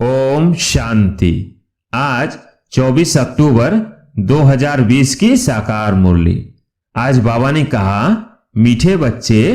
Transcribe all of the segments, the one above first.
ओम शांति। आज 24 अक्टूबर 2020 की साकार मुरली। आज बाबा ने कहा, मीठे बच्चे,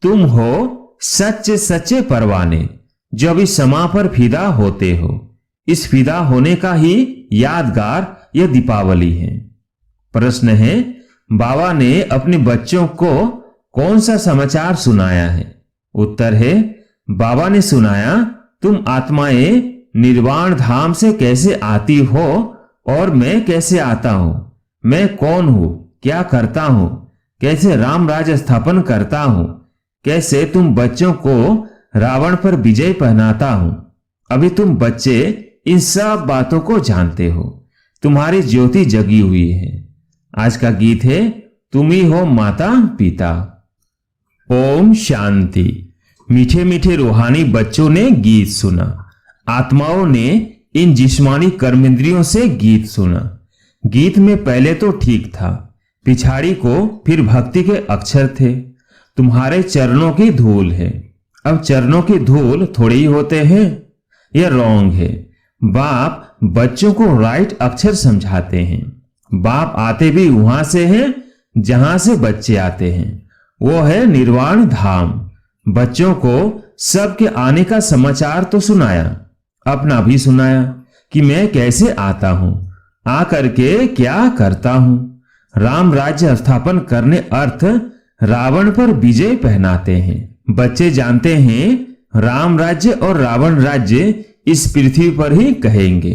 तुम हो सच्चे सच्चे परवाने जो अभी समा पर फिदा होते हो। इस फिदा होने का ही यादगार यह दीपावली है। प्रश्न है, बाबा ने अपने बच्चों को कौन सा समाचार सुनाया है? उत्तर है, बाबा ने सुनाया, तुम आत्माएं निर्वाण धाम से कैसे आती हो और मैं कैसे आता हूं, मैं कौन हूं, क्या करता हूं, कैसे राम राज्य स्थापन करता हूं, कैसे तुम बच्चों को रावण पर विजय पहनाता हूं। अभी तुम बच्चे इन सब बातों को जानते हो, तुम्हारी ज्योति जगी हुई है। आज का गीत है, तुम ही हो माता पिता। ओम शांति। मीठे मीठे रूहानी बच्चों ने गीत सुना, आत्माओं ने इन जिस्मानी कर्मेंद्रियों से गीत सुना। गीत में पहले तो ठीक था, पिछाड़ी को फिर भक्ति के अक्षर थे। तुम्हारे चरणों की धूल है। अब चरणों की धूल थोड़ी ही होते हैं, यह रॉन्ग है। बाप बच्चों को राइट अक्षर समझाते हैं। बाप आते भी वहां से हैं जहां से बच्चे आते हैं, वो है निर्वाण धाम। बच्चों को सबके आने का समाचार तो सुनाया, अपना भी सुनाया कि मैं कैसे आता हूं, आकर के क्या करता हूं। राम राज्य स्थापन करने अर्थ रावण पर विजय पहनाते हैं। बच्चे जानते हैं राम राज्य और रावण राज्य इस पृथ्वी पर ही कहेंगे।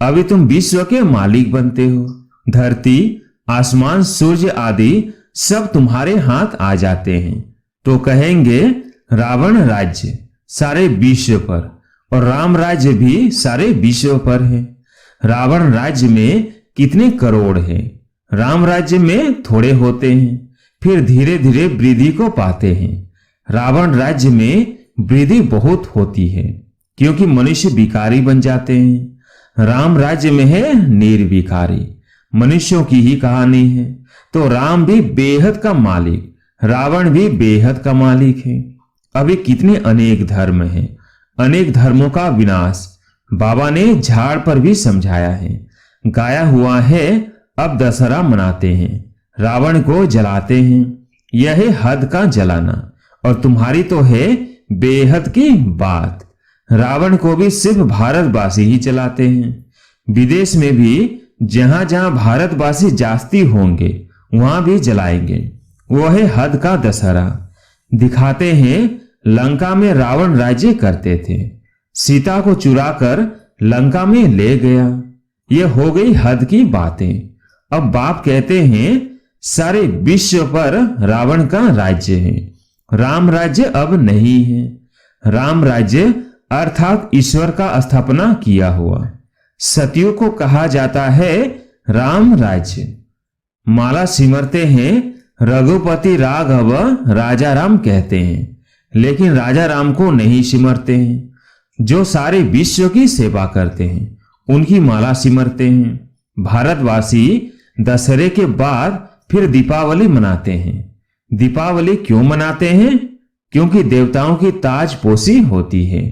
अभी तुम विश्व के मालिक बनते हो। धरती, आसमान, सूर्य आदि सब तुम्हारे हाथ आ जाते हैं तो कहेंगे रावण राज्य सारे विश्व पर और राम राज्य भी सारे विश्व पर है। रावण राज्य में कितने करोड़ हैं, राम राज्य में थोड़े होते हैं, फिर धीरे धीरे वृद्धि को पाते हैं। रावण राज्य में वृद्धि बहुत होती है क्योंकि मनुष्य विकारी बन जाते हैं। राम राज्य में है निर्विकारी, मनुष्यों की ही कहानी है। तो राम भी बेहद का मालिक, रावण भी बेहद का मालिक है। अभी कितने अनेक धर्म हैं, अनेक धर्मों का विनाश बाबा ने झाड़ पर भी समझाया है। गाया हुआ है, अब दशहरा मनाते हैं, रावण को जलाते हैं। यह है हद का जलाना, और तुम्हारी तो है बेहद की बात। रावण को भी सिर्फ भारतवासी ही जलाते हैं। विदेश में भी जहां जहां भारतवासी जास्ती होंगे वहां भी जलाएंगे। वो है हद का दशहरा। दिखाते हैं लंका में रावण राज्य करते थे, सीता को चुराकर लंका में ले गया। ये हो गई हद की बातें। अब बाप कहते हैं सारे विश्व पर रावण का राज्य है, राम राज्य अब नहीं है। राम राज्य अर्थात ईश्वर का स्थापना किया हुआ सतयुग को कहा जाता है राम राज्य। माला सिमरते हैं, रघुपति राघव राजा राम कहते हैं, लेकिन राजा राम को नहीं सिमरते हैं। जो सारे विश्व की सेवा करते हैं उनकी माला सिमरते हैं। भारतवासी दशहरे के बाद फिर दीपावली मनाते हैं। दीपावली क्यों मनाते हैं? क्योंकि देवताओं की ताजपोशी होती है।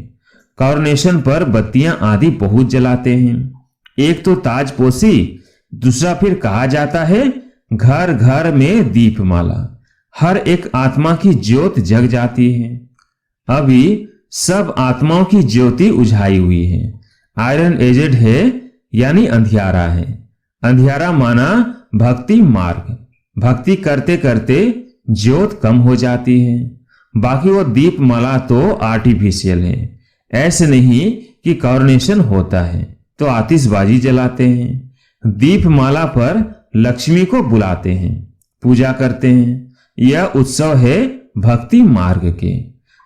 कॉरोनेशन पर बत्तियां आदि बहुत जलाते हैं। एक तो ताजपोशी, दूसरा फिर कहा जाता है घर घर में दीपमाला। हर एक आत्मा की ज्योत जग जाती है। अभी सब आत्माओं की ज्योति उझाई हुई है। आयरन एजेड है यानी अंधियारा है। अंधियारा माना भक्ति मार्ग। भक्ति करते करते ज्योत कम हो जाती है। बाकी वो दीपमाला तो आर्टिफिशियल है। ऐसे नहीं कि कॉरोनेशन होता है तो आतिशबाजी जलाते हैं। दीपमाला पर लक्ष्मी को बुलाते हैं, पूजा करते हैं। यह उत्सव है भक्ति मार्ग के।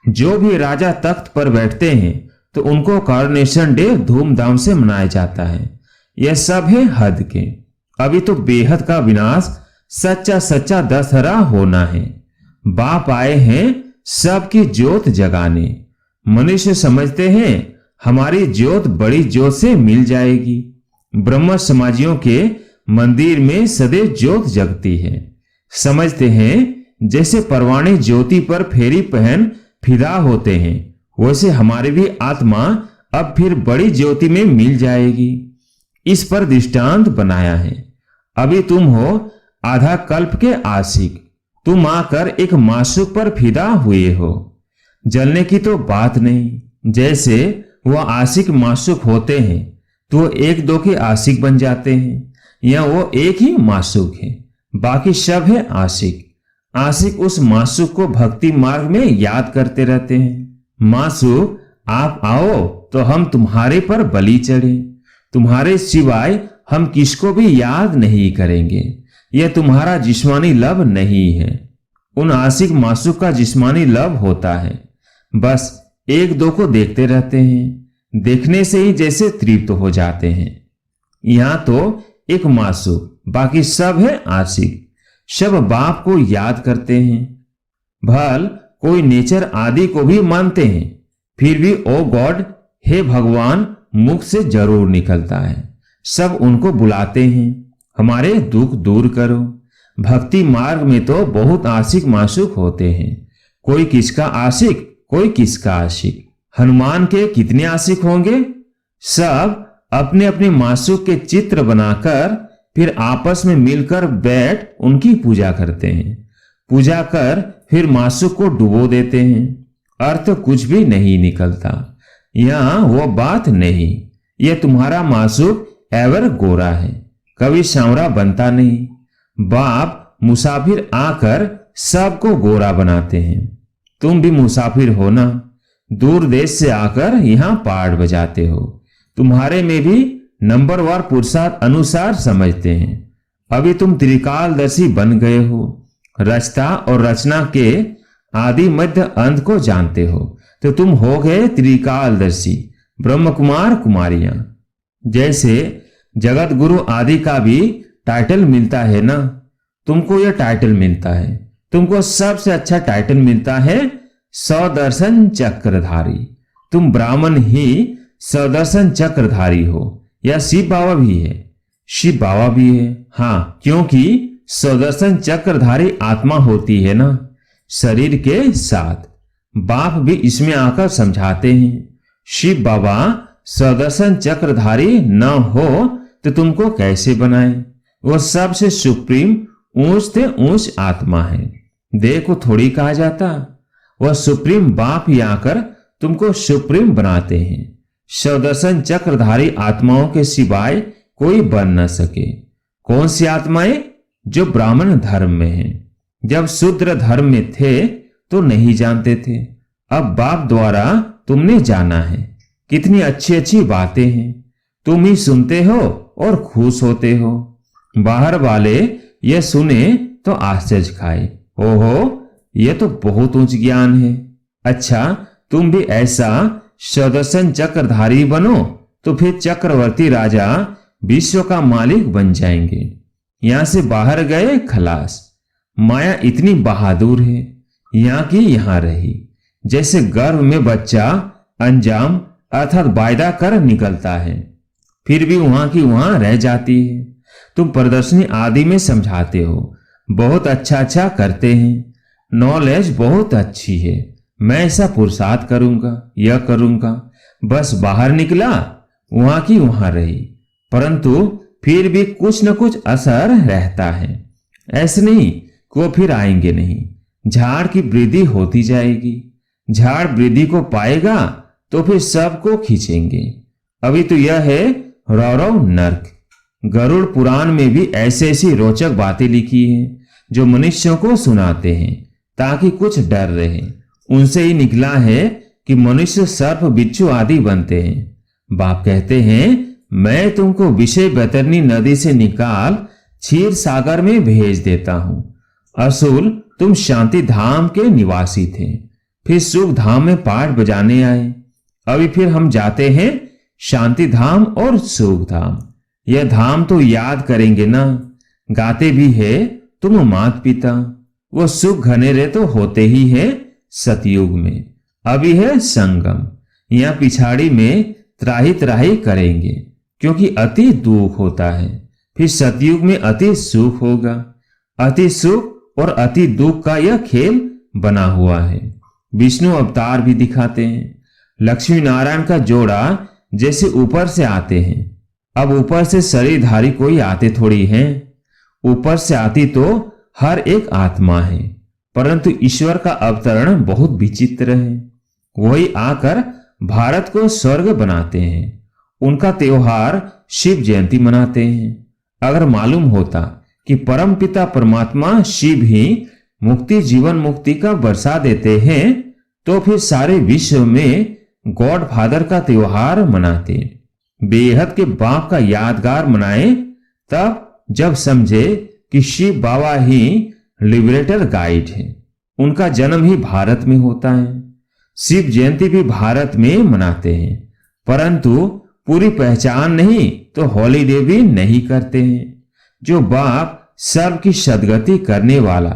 जो भी राजा तख्त पर बैठते हैं तो उनको कॉरोनेशन डे धूमधाम से मनाया जाता है। यह सब है हद के। अभी तो बेहद का विनाश, सच्चा सच्चा दशहरा होना है। बाप आए हैं सबकी ज्योत जगाने। मनुष्य समझते हैं हमारी ज्योत बड़ी ज्योत से मिल जाएगी। ब्रह्म समाजियों के मंदिर में सदैव ज्योत जगती है। समझते हैं जैसे परवाने ज्योति पर फेरी पहन फिदा होते हैं, वैसे हमारी भी आत्मा अब फिर बड़ी ज्योति में मिल जाएगी। इस पर दृष्टांत बनाया है। अभी तुम हो आधा कल्प के आशिक, तुम आकर एक माशूक पर फिदा हुए हो। जलने की तो बात नहीं। जैसे वह आशिक माशूक होते हैं तो वो एक दो के आशिक बन जाते हैं, या वो एक ही माशूक है, बाकी सब है आशिक। आशिक उस माशूक को भक्ति मार्ग में याद करते रहते हैं। माशूक, आप आओ तो हम तुम्हारे पर बलि चढ़े, तुम्हारे सिवाय हम किसको भी याद नहीं करेंगे। यह तुम्हारा जिस्मानी लब नहीं है। उन आशिक माशूक का जिस्मानी लब होता है। बस एक दो को देखते रहते हैं, देखने से ही जैसे तृप्त हो जाते हैं। यहां तो एक माशूक, बाकी सब है आशिक। सब बाप को याद करते हैं। भल कोई नेचर आदि को भी मानते हैं, फिर भी ओ गॉड, हे भगवान, मुख से जरूर निकलता है। सब उनको बुलाते हैं, हमारे दुख दूर करो। भक्ति मार्ग में तो बहुत आशिक माशूक होते हैं। कोई किसका आशिक, कोई किसका आशिक। हनुमान के कितने आशिक होंगे? सब अपने अपने माशूक के चित्र बनाकर फिर आपस में मिलकर बैठ उनकी पूजा करते हैं। पूजा कर फिर माशूक को डुबो देते हैं। अर्थ कुछ भी नहीं निकलता। यहां वो बात नहीं। यह तुम्हारा माशूक एवर गोरा है, कभी सांवरा बनता नहीं। बाप मुसाफिर आकर सबको गोरा बनाते हैं। तुम भी मुसाफिर हो ना, दूर देश से आकर यहां पाठ बजाते हो। तुम्हारे में भी नंबरवार पुरुषार्थ अनुसार समझते हैं। अभी तुम त्रिकालदर्शी बन गए हो। रचता और रचना के आदि मध्य अंत को जानते हो, तो तुम हो गए त्रिकालदर्शी ब्रह्म कुमार कुमारियां। जैसे जगत गुरु आदि का भी टाइटल मिलता है ना, तुमको यह टाइटल मिलता है। तुमको सबसे अच्छा टाइटल मिलता है सदर्शन चक्रधारी। तुम ब्राह्मण ही सदर्शन चक्रधारी हो। या शिव बाबा भी है, शिव बाबा भी है। हाँ, क्योंकि सदर्शन चक्रधारी आत्मा होती है ना शरीर के साथ। बाप भी इसमें आकर समझाते हैं। शिव बाबा सदर्शन चक्रधारी न हो तो तुमको कैसे बनाए? वो सबसे सुप्रीम ऊंच से ऊंच आत्मा है। देखो थोड़ी कहा जाता, वह सुप्रीम बाप ही आकर तुमको सुप्रीम बनाते हैं। सदर्शन चक्रधारी आत्माओं के सिवाय कोई बन न सके। कौन सी आत्माएं? जो ब्राह्मण धर्म में हैं। जब शूद्र धर्म में थे तो नहीं जानते थे, अब बाप द्वारा तुमने जाना है। कितनी अच्छी अच्छी बातें हैं, तुम ही सुनते हो और खुश होते हो। बाहर वाले यह सुने तो आश्चर्य खाए, ओहो यह तो बहुत उच्च ज्ञान है। अच्छा, तुम भी ऐसा सदर्शन चक्रधारी बनो तो फिर चक्रवर्ती राजा विश्व का मालिक बन जाएंगे। यहां से बाहर गए खलास। माया इतनी बहादुर है, यहां की यहां रही। जैसे गर्भ में बच्चा अंजाम अर्थात वायदा कर निकलता है, फिर भी वहां की वहां रह जाती है। तुम प्रदर्शनी आदि में समझाते हो, बहुत अच्छा अच्छा करते हैं, नॉलेज बहुत अच्छी है, मैं ऐसा पुरुषार्थ करूंगा, यह करूंगा। बस बाहर निकला, वहां की वहां रही, परंतु फिर भी कुछ न कुछ असर रहता है। ऐसे नहीं कि वो फिर आएंगे नहीं। झाड़ की वृद्धि होती जाएगी। झाड़ वृद्धि को पाएगा तो फिर सबको खींचेंगे। अभी तो यह है रौरव नर्क। गरुड़ पुराण में भी ऐसी ऐसी रोचक बातें लिखी हैं जो मनुष्यों को सुनाते हैं ताकि कुछ डर रहे। उनसे ही निकला है कि मनुष्य सर्प बिच्छू आदि बनते हैं। बाप कहते हैं, मैं तुमको विषय बैतरनी नदी से निकाल क्षीर सागर में भेज देता हूं। असूल तुम शांति धाम के निवासी थे, फिर सुख धाम में पाठ बजाने आए। अभी फिर हम जाते हैं शांति धाम और सुख धाम। यह धाम तो याद करेंगे ना, गाते भी है तुम मात पिता। वो सुख घनेरे तो होते ही है सतयुग में। अभी है संगम, यहां पिछाड़ी में त्राही त्राही करेंगे क्योंकि अति दुख होता है। फिर सतयुग में अति सुख होगा। अति सुख और अति दुख का यह खेल बना हुआ है। विष्णु अवतार भी दिखाते हैं। लक्ष्मी नारायण का जोड़ा जैसे ऊपर से आते हैं। अब ऊपर से शरीरधारी कोई आते थोड़ी हैं। ऊपर से आती तो हर एक आत्मा है, परंतु ईश्वर का अवतरण बहुत विचित्र है। वही आकर भारत को स्वर्ग बनाते हैं। उनका त्योहार शिव जयंती मनाते हैं। अगर मालूम होता कि परमपिता परमात्मा शिव ही मुक्ति जीवन मुक्ति का बरसा देते हैं, तो फिर सारे विश्व में गॉड फादर का त्योहार मनाते, बेहद के बाप का यादगार मनाए। तब जब समझे कि शिव बाबा ही लिबरेटर गाइड है, उनका जन्म ही भारत में होता है। शिव जयंती भी भारत में मनाते हैं, परंतु पूरी पहचान नहीं तो हॉलीडे भी नहीं करते हैं। जो बाप सबकी सदगति करने वाला,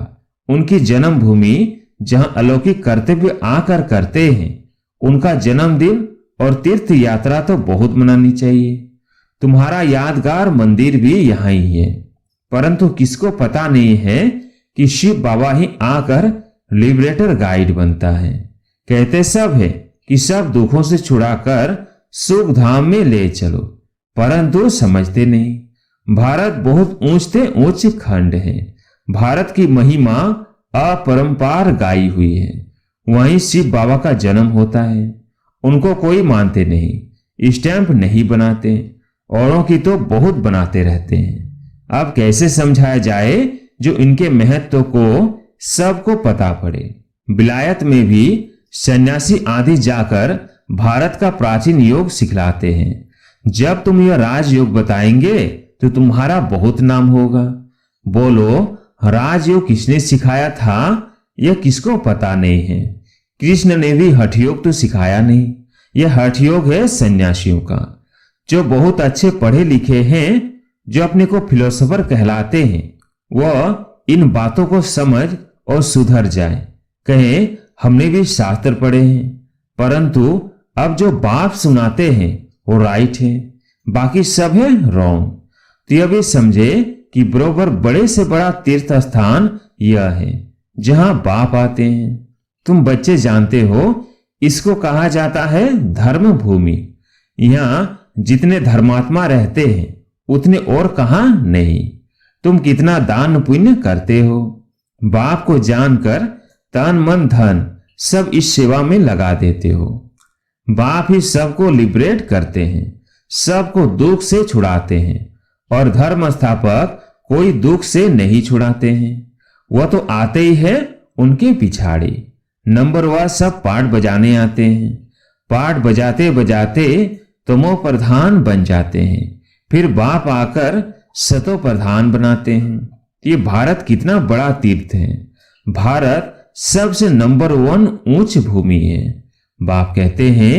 उनकी जन्मभूमि जहां अलौकिक कर्तव्य आकर करते हैं, उनका जन्मदिन और तीर्थ यात्रा तो बहुत मनानी चाहिए। तुम्हारा यादगार मंदिर भी यहां ही है, परंतु किसको पता नहीं है कि शिव बाबा ही आकर लिबरेटर गाइड बनता है। कहते सब है कि सब दुखों से छुड़ाकर सुख धाम में ले चलो, परंतु समझते नहीं। भारत बहुत ऊंचते ऊंच खंड है। भारत की महिमा अपरंपार गाई हुई है। वहीं शिव बाबा का जन्म होता है। उनको कोई मानते नहीं, स्टैंप नहीं बनाते, औरों की तो बहुत बनाते रहते हैं। अब कैसे समझाया जाए जो इनके महत्व को सबको पता पड़े। विलायत में भी सन्यासी आदि जाकर भारत का प्राचीन योग सिखलाते हैं। जब तुम यह राजयोग बताएंगे तो तुम्हारा बहुत नाम होगा। बोलो, राजयोग किसने सिखाया था यह किसको पता नहीं है। कृष्ण ने भी हठयोग तो सिखाया नहीं। यह हठयोग है सन्यासियों का, जो बहुत अच्छे पढ़े लिखे हैं, जो अपने को फिलोसोफर कहलाते हैं। वह इन बातों को समझ और सुधर जाए, कहे हमने भी शास्त्र पढ़े हैं। परंतु अब जो बाप सुनाते हैं वो राइट है, बाकी सब है रॉन्ग। तो यह भी समझे कि बरोबर बड़े से बड़ा तीर्थ स्थान यह है जहां बाप आते हैं। तुम बच्चे जानते हो, इसको कहा जाता है धर्म भूमि। यहां जितने धर्मात्मा रहते हैं उतने और कहां नहीं। तुम कितना दान पुण्य करते हो। बाप को जानकर तन मन धन सब इस सेवा में लगा देते हो। बाप ही सबको लिबरेट करते हैं, सबको दुख से छुड़ाते हैं, और धर्म स्थापक कोई दुख से नहीं छुड़ाते हैं। वह तो आते ही है उनके पिछाड़े। नंबर वन सब पाठ बजाने आते हैं। पाठ बजाते बजाते तमो प्रधान बन जाते हैं। फिर बाप आकर सतो प्रधान बनाते हैं। ये भारत कितना बड़ा तीर्थ है। भारत सबसे नंबर वन ऊंच भूमि है। बाप कहते हैं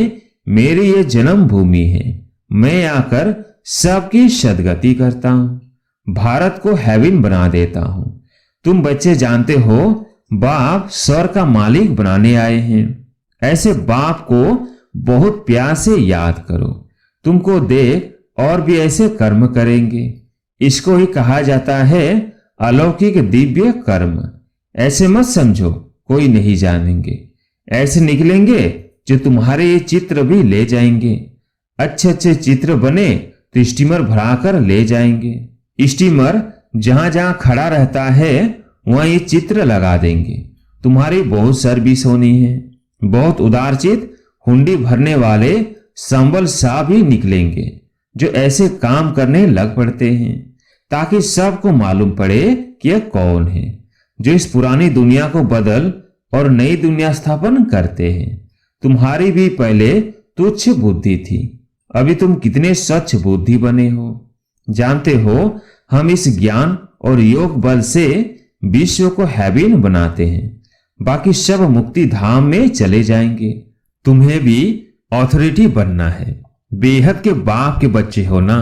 मेरी ये जन्म भूमि है, मैं आकर सबकी सदगति करता हूं, भारत को हेवन बना देता हूं। तुम बच्चे जानते हो बाप स्वर्ग का मालिक बनाने आए हैं। ऐसे बाप को बहुत प्यार से याद करो, तुमको देख और भी ऐसे कर्म करेंगे। इसको ही कहा जाता है अलौकिक दिव्य कर्म। ऐसे मत समझो कोई नहीं जानेंगे, ऐसे निकलेंगे जो तुम्हारे ये चित्र भी ले जाएंगे। अच्छे अच्छे चित्र बने तो स्टीमर भराकर ले जाएंगे। स्टीमर जहां जहां खड़ा रहता है वहां ये चित्र लगा देंगे। तुम्हारी बहुत सर्विस होनी है। बहुत उदारचित हुंडी भरने वाले संबल साहब भी निकलेंगे जो ऐसे काम करने लग पड़ते हैं, ताकि सबको मालूम पड़े कि यह कौन है जो इस पुरानी दुनिया को बदल और नई दुनिया स्थापन करते हैं। तुम्हारी भी पहले तुच्छ बुद्धि थी, अभी तुम कितने स्वच्छ बुद्धि बने हो। जानते हो हम इस ज्ञान और योग बल से विश्व को हेवन बनाते हैं, बाकी सब मुक्ति धाम में चले जाएंगे। तुम्हें भी ऑथोरिटी बनना है। बेहद के बाप के बच्चे हो ना,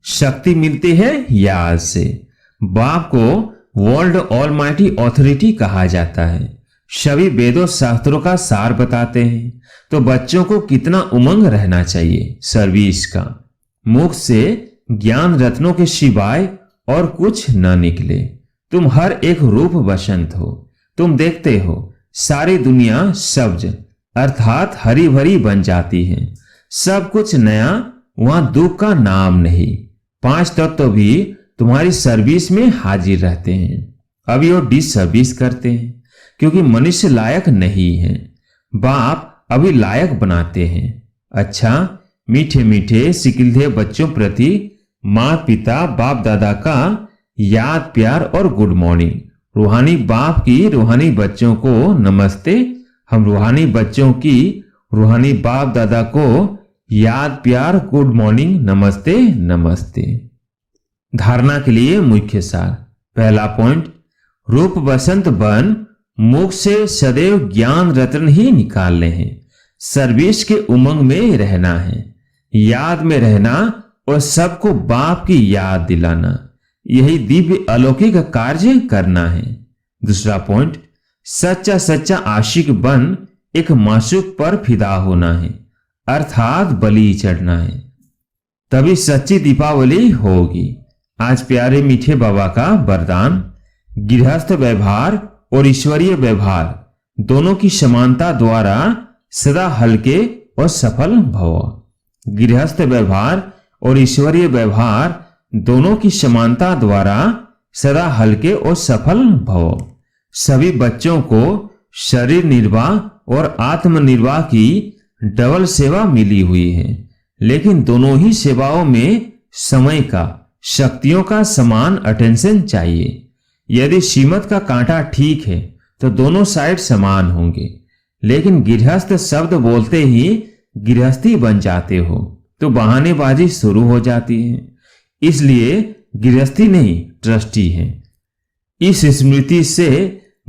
शक्ति मिलती है याद से। बाप को वर्ल्ड ऑलमाइटी ऑथोरिटी कहा जाता है। सभी वेदों शास्त्रों का सार बताते हैं। तो बच्चों को कितना उमंग रहना चाहिए सर्विस का। मुख से ज्ञान रत्नों के सिवाय और कुछ न निकले। तुम हर एक रूप बसंत हो। तुम देखते हो सारी दुनिया सब्ज अर्थात हरी भरी बन जाती है। सब कुछ नया, वहां दुख का नाम नहीं। 5 तत्व भी तुम्हारी सर्विस में हाजिर रहते हैं, अभी वो डिसर्विस करते हैं क्योंकि मनुष्य लायक नहीं है। बाप अभी लायक बनाते हैं। अच्छा, मीठे मीठे सिकिलधे बच्चों प्रति माँ पिता बाप दादा का याद प्यार और गुड मॉर्निंग। रूहानी बाप की रूहानी बच्चों को नमस्ते। हम रूहानी बच्चों की रूहानी बाप दादा को याद प्यार गुड मॉर्निंग नमस्ते नमस्ते। धारणा के लिए मुख्य सार। पहला पॉइंट, रूप बसंत बन मोक्ष से सदैव ज्ञान रत्न ही निकालने हैं। सर्विस के उमंग में रहना है, याद में रहना और सबको बाप की याद दिलाना, यही दिव्य अलौकिक कार्य करना है। दूसरा पॉइंट, सच्चा सच्चा आशिक बन एक माशूक पर फिदा होना है, अर्थात बलि चढ़ना है, तभी सच्ची दीपावली होगी। आज प्यारे मीठे बाबा का वरदान, गृहस्थ व्यवहार और ईश्वरीय व्यवहार दोनों की समानता द्वारा सदा हल्के और सफल भव। गृहस्थ व्यवहार और ईश्वरीय व्यवहार दोनों की समानता द्वारा सदा हल्के और सफल भव। सभी बच्चों को शरीर निर्वाह और आत्म निर्वाह की डबल सेवा मिली हुई है, लेकिन दोनों ही सेवाओं में समय का, शक्तियों का समान अटेंशन चाहिए। यदि श्रीमत का कांटा ठीक है तो दोनों साइड समान होंगे, लेकिन गृहस्थ शब्द बोलते ही गृहस्थी बन जाते हो तो बहानेबाजी शुरू हो जाती है। इसलिए गृहस्थी नहीं, ट्रस्टी है। इस स्मृति से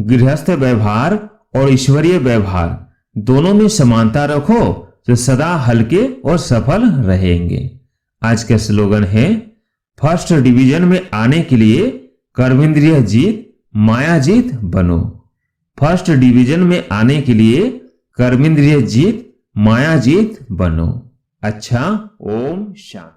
गृहस्थ व्यवहार और ईश्वरीय व्यवहार दोनों में समानता रखो तो सदा हल्के और सफल रहेंगे। आज का स्लोगन है, फर्स्ट डिवीजन में आने के लिए कर्मेंद्रिय जीत माया जीत बनो। फर्स्ट डिवीजन में आने के लिए कर्मेंद्रिय जीत माया जीत बनो। अच्छा, ओम शांति।